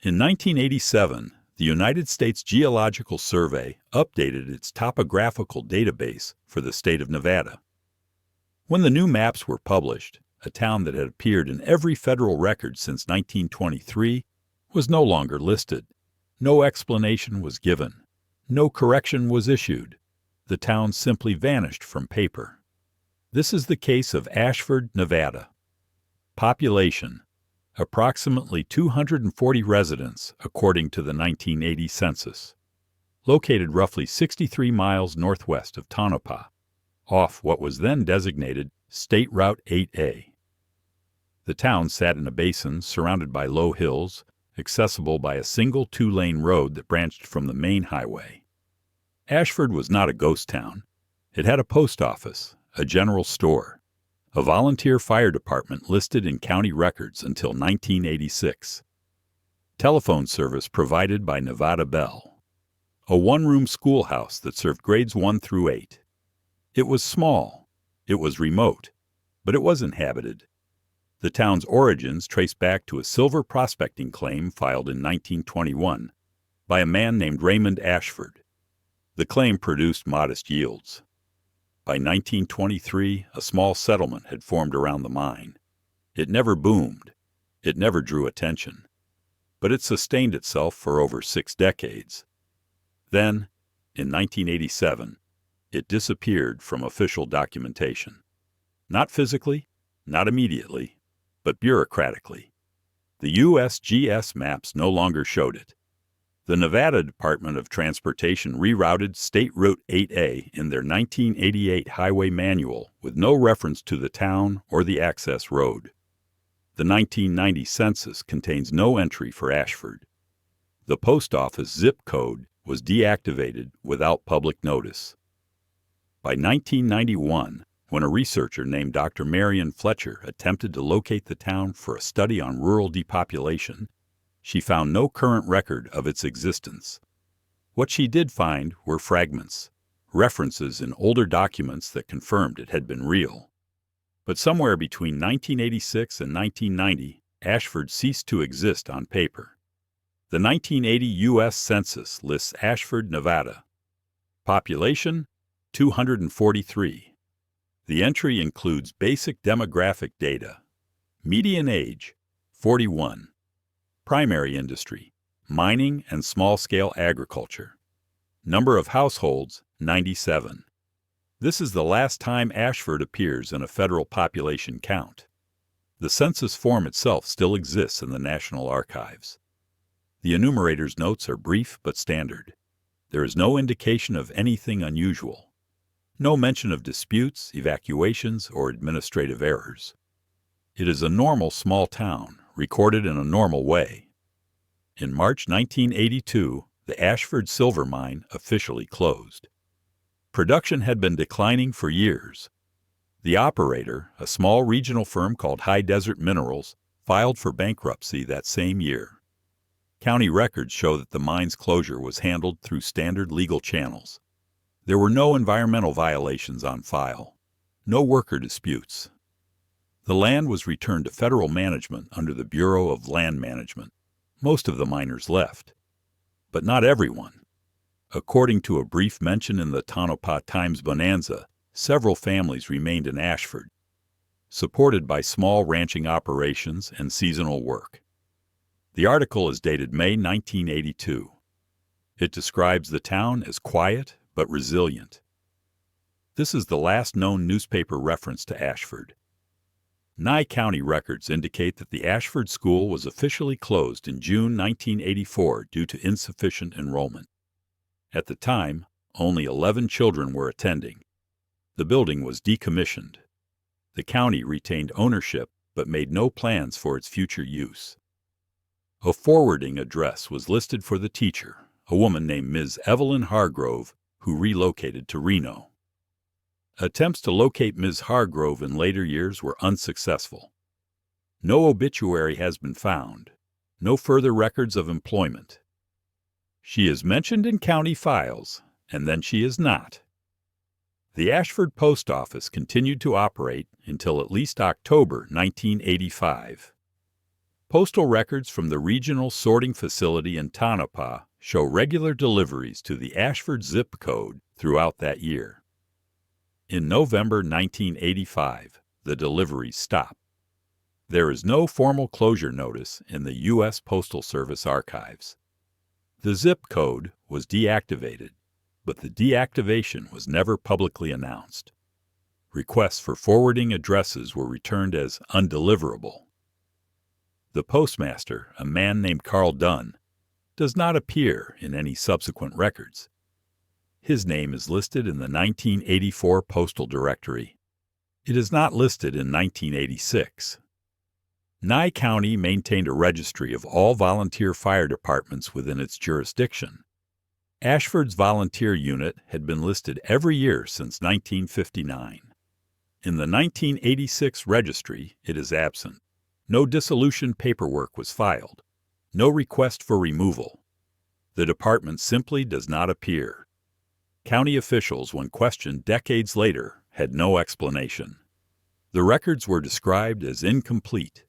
In 1987, the United States Geological Survey updated its topographical database for the state of Nevada. When the new maps were published, a town that had appeared in every federal record since 1923 was no longer listed. No explanation was given. No correction was issued. The town simply vanished from paper. This is the case of Ashford, Nevada. Population: approximately 240 residents, according to the 1980 census. Located roughly 63 miles northwest of Tonopah, off what was then designated State Route 8A. The town sat in a basin surrounded by low hills, accessible by a single two-lane road that branched from the main highway. Ashford was not a ghost town. It had a post office, a general store, a volunteer fire department listed in county records until 1986, telephone service provided by Nevada Bell, a one-room schoolhouse that served grades 1 through 8. It was small, it was remote, but it was inhabited. The town's origins trace back to a silver prospecting claim filed in 1921 by a man named Raymond Ashford. The claim produced modest yields. By 1923, a small settlement had formed around the mine. It never boomed. It never drew attention. But it sustained itself for over 6 decades. Then, in 1987, it disappeared from official documentation. Not physically, not immediately, but bureaucratically. The USGS maps no longer showed it. The Nevada Department of Transportation rerouted State Route 8A in their 1988 highway manual with no reference to the town or the access road. The 1990 census contains no entry for Ashford. The post office zip code was deactivated without public notice. By 1991, when a researcher named Dr. Marion Fletcher attempted to locate the town for a study on rural depopulation, she found no current record of its existence. What she did find were fragments, references in older documents that confirmed it had been real. But somewhere between 1986 and 1990, Ashford ceased to exist on paper. The 1980 U.S. Census lists Ashford, Nevada. Population: 243. The entry includes basic demographic data. Median age: 41. Primary industry: mining and small-scale agriculture. Number of households: 97. This is the last time Ashford appears in a federal population count. The census form itself still exists in the National Archives. The enumerator's notes are brief but standard. There is no indication of anything unusual. No mention of disputes, evacuations, or administrative errors. It is a normal small town, recorded in a normal way. In March 1982, the Ashford silver mine officially closed. Production had been declining for years. The operator, a small regional firm called High Desert Minerals, filed for bankruptcy that same year. County records show that the mine's closure was handled through standard legal channels. There were no environmental violations on file, no worker disputes. The land was returned to federal management under the Bureau of Land Management. Most of the miners left, but not everyone. According to a brief mention in the Tonopah Times Bonanza, several families remained in Ashford, supported by small ranching operations and seasonal work. The article is dated May 1982. It describes the town as quiet but resilient. This is the last known newspaper reference to Ashford. Nye County records indicate that the Ashford School was officially closed in June 1984 due to insufficient enrollment. At the time, only 11 children were attending. The building was decommissioned. The county retained ownership but made no plans for its future use. A forwarding address was listed for the teacher, a woman named Ms. Evelyn Hargrove, who relocated to Reno. Attempts to locate Ms. Hargrove in later years were unsuccessful. No obituary has been found, no further records of employment. She is mentioned in county files, and then she is not. The Ashford Post Office continued to operate until at least October 1985. Postal records from the regional sorting facility in Tonopah show regular deliveries to the Ashford zip code throughout that year. In November 1985, the deliveries stopped. There is no formal closure notice in the U.S. Postal Service archives. The zip code was deactivated, but the deactivation was never publicly announced. Requests for forwarding addresses were returned as undeliverable. The postmaster, a man named Carl Dunn, does not appear in any subsequent records. His name is listed in the 1984 Postal Directory. It is not listed in 1986. Nye County maintained a registry of all volunteer fire departments within its jurisdiction. Ashford's volunteer unit had been listed every year since 1959. In the 1986 registry, it is absent. No dissolution paperwork was filed. No request for removal. The department simply does not appear. County officials, when questioned decades later, had no explanation. The records were described as incomplete.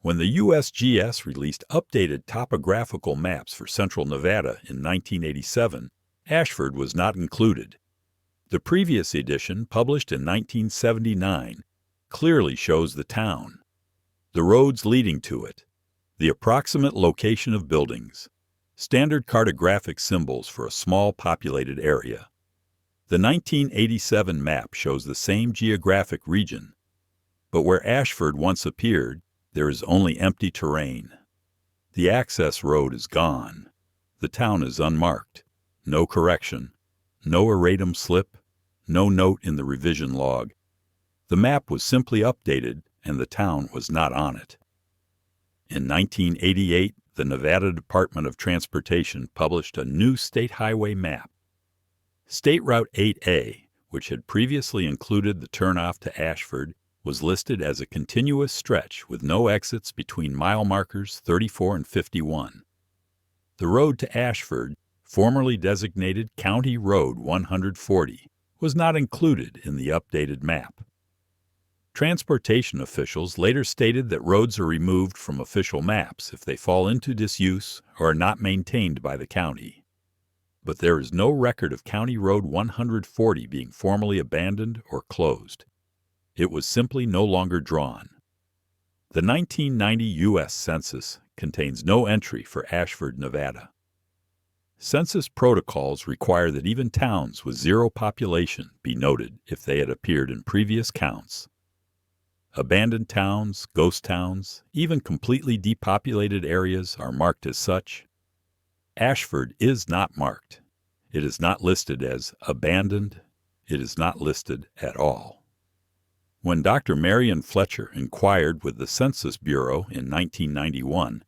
When the USGS released updated topographical maps for central Nevada in 1987, Ashford was not included. The previous edition, published in 1979, clearly shows the town, the roads leading to it, the approximate location of buildings, standard cartographic symbols for a small populated area. The 1987 map shows the same geographic region, but where Ashford once appeared, there is only empty terrain. The access road is gone. The town is unmarked. No correction. No erratum slip. No note in the revision log. The map was simply updated, and the town was not on it. In 1988, the Nevada Department of Transportation published a new state highway map. State Route 8A, which had previously included the turnoff to Ashford, was listed as a continuous stretch with no exits between mile markers 34 and 51. The road to Ashford, formerly designated County Road 140, was not included in the updated map. Transportation officials later stated that roads are removed from official maps if they fall into disuse or are not maintained by the county. But there is no record of County Road 140 being formally abandoned or closed. It was simply no longer drawn. The 1990 U.S. Census contains no entry for Ashford, Nevada. Census protocols require that even towns with zero population be noted if they had appeared in previous counts. Abandoned towns, ghost towns, even completely depopulated areas are marked as such. Ashford is not marked. It is not listed as abandoned. It is not listed at all. When Dr. Marion Fletcher inquired with the Census Bureau in 1991,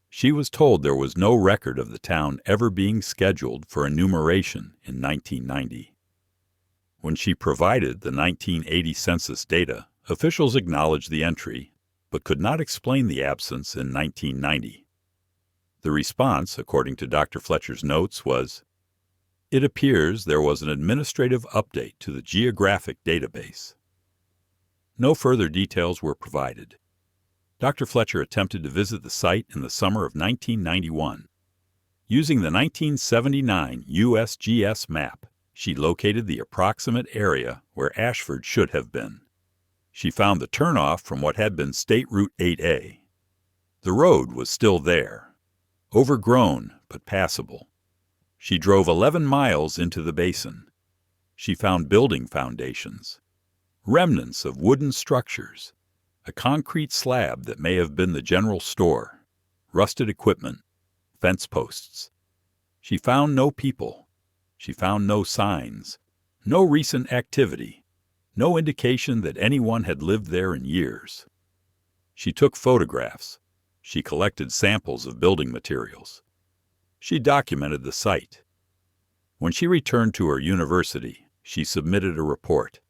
she was told there was no record of the town ever being scheduled for enumeration in 1990. When she provided the 1980 census data, officials acknowledged the entry, but could not explain the absence in 1990. The response, according to Dr. Fletcher's notes, was, "It appears there was an administrative update to the geographic database." No further details were provided. Dr. Fletcher attempted to visit the site in the summer of 1991. Using the 1979 USGS map, she located the approximate area where Ashford should have been. She found the turnoff from what had been State Route 8A. The road was still there, overgrown but passable. She drove 11 miles into the basin. She found building foundations, remnants of wooden structures, a concrete slab that may have been the general store, rusted equipment, fence posts. She found no people. She found no signs, no recent activity, no indication that anyone had lived there in years. She took photographs. She collected samples of building materials. She documented the site. When she returned to her university, she submitted a report.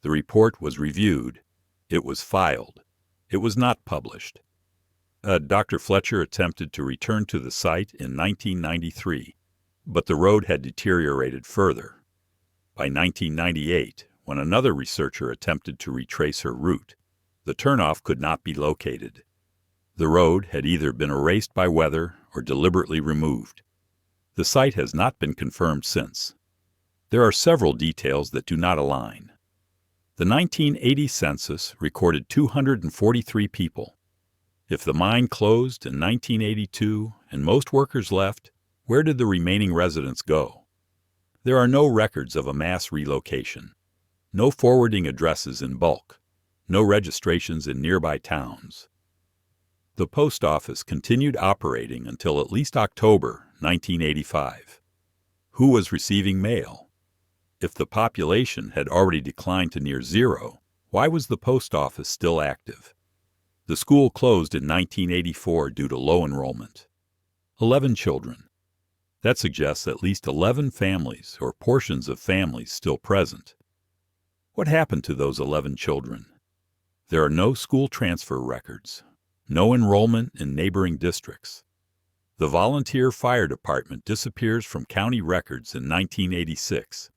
The report was reviewed. It was filed. It was not published. Dr. Fletcher attempted to return to the site in 1993, but the road had deteriorated further. By 1998, when another researcher attempted to retrace her route, the turnoff could not be located. The road had either been erased by weather or deliberately removed. The site has not been confirmed since. There are several details that do not align. The 1980 census recorded 243 people. If the mine closed in 1982 and most workers left, where did the remaining residents go? There are no records of a mass relocation, no forwarding addresses in bulk, no registrations in nearby towns. The post office continued operating until at least October 1985. Who was receiving mail? If the population had already declined to near zero, why was the post office still active? The school closed in 1984 due to low enrollment. 11 children. That suggests at least 11 families or portions of families still present. What happened to those 11 children? There are no school transfer records, no enrollment in neighboring districts. The volunteer fire department disappears from county records in 1986.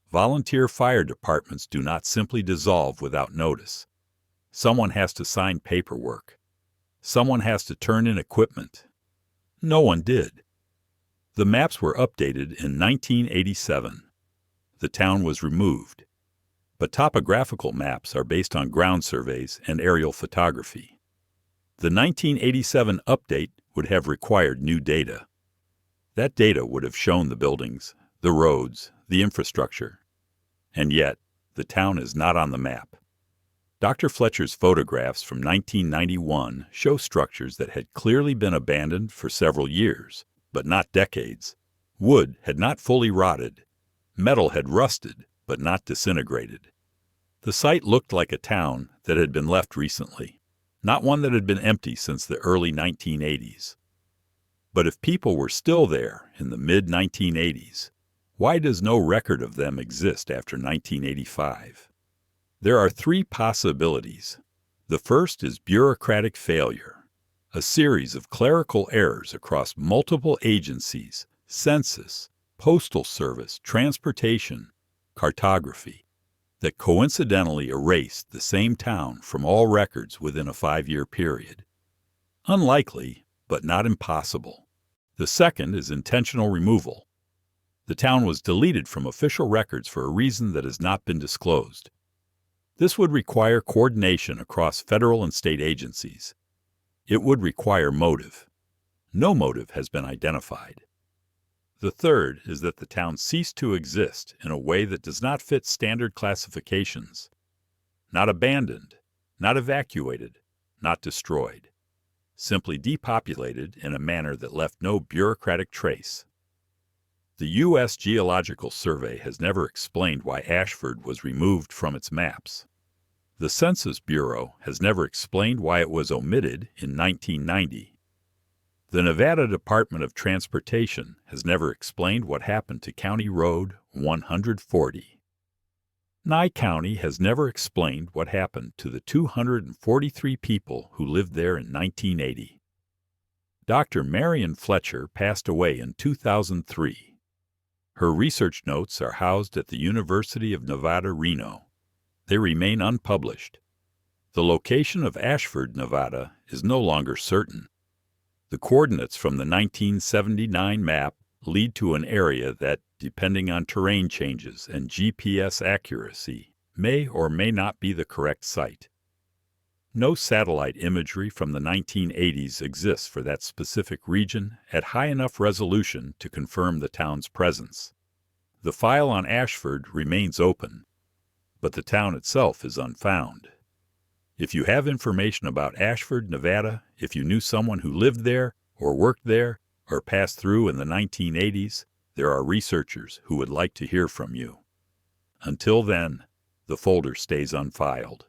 Volunteer fire departments do not simply dissolve without notice. Someone has to sign paperwork. Someone has to turn in equipment. No one did. The maps were updated in 1987. The town was removed. But topographical maps are based on ground surveys and aerial photography. The 1987 update would have required new data. That data would have shown the buildings, the roads, the infrastructure. And yet, the town is not on the map. Dr. Fletcher's photographs from 1991 show structures that had clearly been abandoned for several years, but not decades. Wood had not fully rotted. Metal had rusted, but not disintegrated. The site looked like a town that had been left recently, not one that had been empty since the early 1980s. But if people were still there in the mid-1980s, why does no record of them exist after 1985? There are three possibilities. The first is bureaucratic failure, a series of clerical errors across multiple agencies, census, postal service, transportation, cartography, that coincidentally erased the same town from all records within a 5-year period. Unlikely, but not impossible. The second is intentional removal. The town was deleted from official records for a reason that has not been disclosed. This would require coordination across federal and state agencies. It would require motive. No motive has been identified. The third is that the town ceased to exist in a way that does not fit standard classifications. Not abandoned, not evacuated, not destroyed. Simply depopulated in a manner that left no bureaucratic trace. The U.S. Geological Survey has never explained why Ashford was removed from its maps. The Census Bureau has never explained why it was omitted in 1990. The Nevada Department of Transportation has never explained what happened to County Road 140. Nye County has never explained what happened to the 243 people who lived there in 1980. Dr. Marion Fletcher passed away in 2003. Her research notes are housed at the University of Nevada, Reno. They remain unpublished. The location of Ashford, Nevada, is no longer certain. The coordinates from the 1979 map lead to an area that, depending on terrain changes and GPS accuracy, may or may not be the correct site. No satellite imagery from the 1980s exists for that specific region at high enough resolution to confirm the town's presence. The file on Ashford remains open, but the town itself is unfound. If you have information about Ashford, Nevada, if you knew someone who lived there or worked there or passed through in the 1980s, there are researchers who would like to hear from you. Until then, the folder stays unfiled.